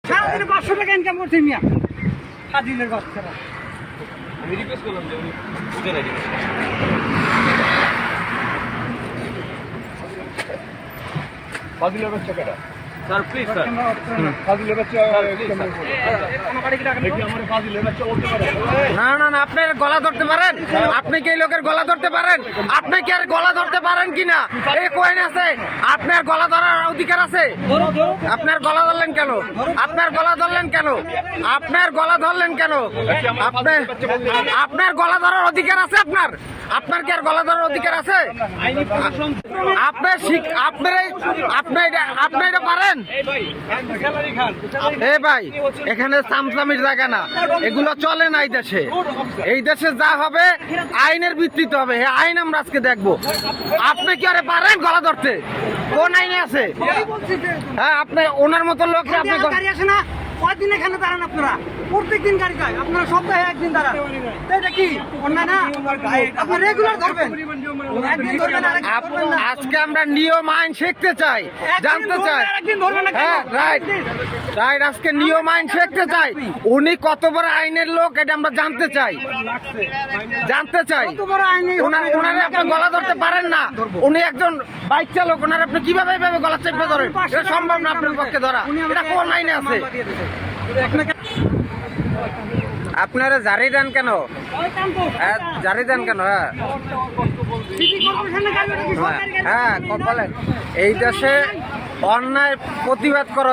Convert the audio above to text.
সারাদিনে 500 টাকা ইনকাম করছি মিয়া ফাজিলের বাচ্চারা। আমি রিকোয়েস্ট করলাম যে উনি বুঝে নেয় ফাজিলের বাচ্চা কেটা স্যার প্লিজ স্যার ফাজিলের বাচ্চা দেখি আমার ফাজিলের বাচ্চা বলতে পারে না না না, আপনি গলা ধরতে পারেন? আপনি কি এই লোকের গলা ধরতে পারেন? আপনি কি আর গলা ধরতে পারেন কিনা এই কয়েন আছে? আপনার গলা ধরার অধিকার আছে? আপনার গলা ধরলেন কেন? আপনার গলা ধরলেন কেন? আপনার গলা ধরলেন কেন? আপনার গলা ধরার অধিকার আছে? আপনার কি আর গলা ধরার অধিকার আছে? আপনি এটা পারেন? এ ভাই, এখানে চামচামির জায়গা না, এগুলো চলে না এই দেশে। এই দেশে যা হবে আইনের ভিত্তিতে হবে, আইন আমরা আজকে দেখবো। আপনি কি আরে পারেন গলা ধরতে? কোন আইনে আছে? হ্যাঁ, আপনি ওনার মতো লোক আপনি গাড়ি আসে না, কয়দিন এখানে দাঁড়ান আপনারা? প্রত্যেকদিন গাড়ি যায়, আপনারা সপ্তাহে একদিন দাঁড়ান। এটা কি অন্যায় না? আপনি রেগুলার ধরবেন, একদিন ধরবেন আরেকদিন ধরবেন না। আজকে আমরা নিয়ম আইন শিখতে চাই, জানতে চাই। একদিন ধরবেন না কেন? হ্যাঁ, রাইট রাইট, আজকে নিয়ম আইন শিখতে চাই। উনি কত বড় আইনের লোক এটা আমরা জানতে চাই, জানতে চাই। কত বড় আইনি ওনারে আপনি গলা ধরতে পারেন না। উনি একজন বাইক চালক, ওনার আপনি কিভাবে এইভাবে গলা চেপে ধরেন? এটা সম্ভব না আপনার পক্ষে ধরা। এটা কোন আইনে আছে? আপনারা জারি দেন কেন? জারি দেন কেন? হ্যাঁ, কপালে এই দেশে অন্যায় প্রতিবাদ করা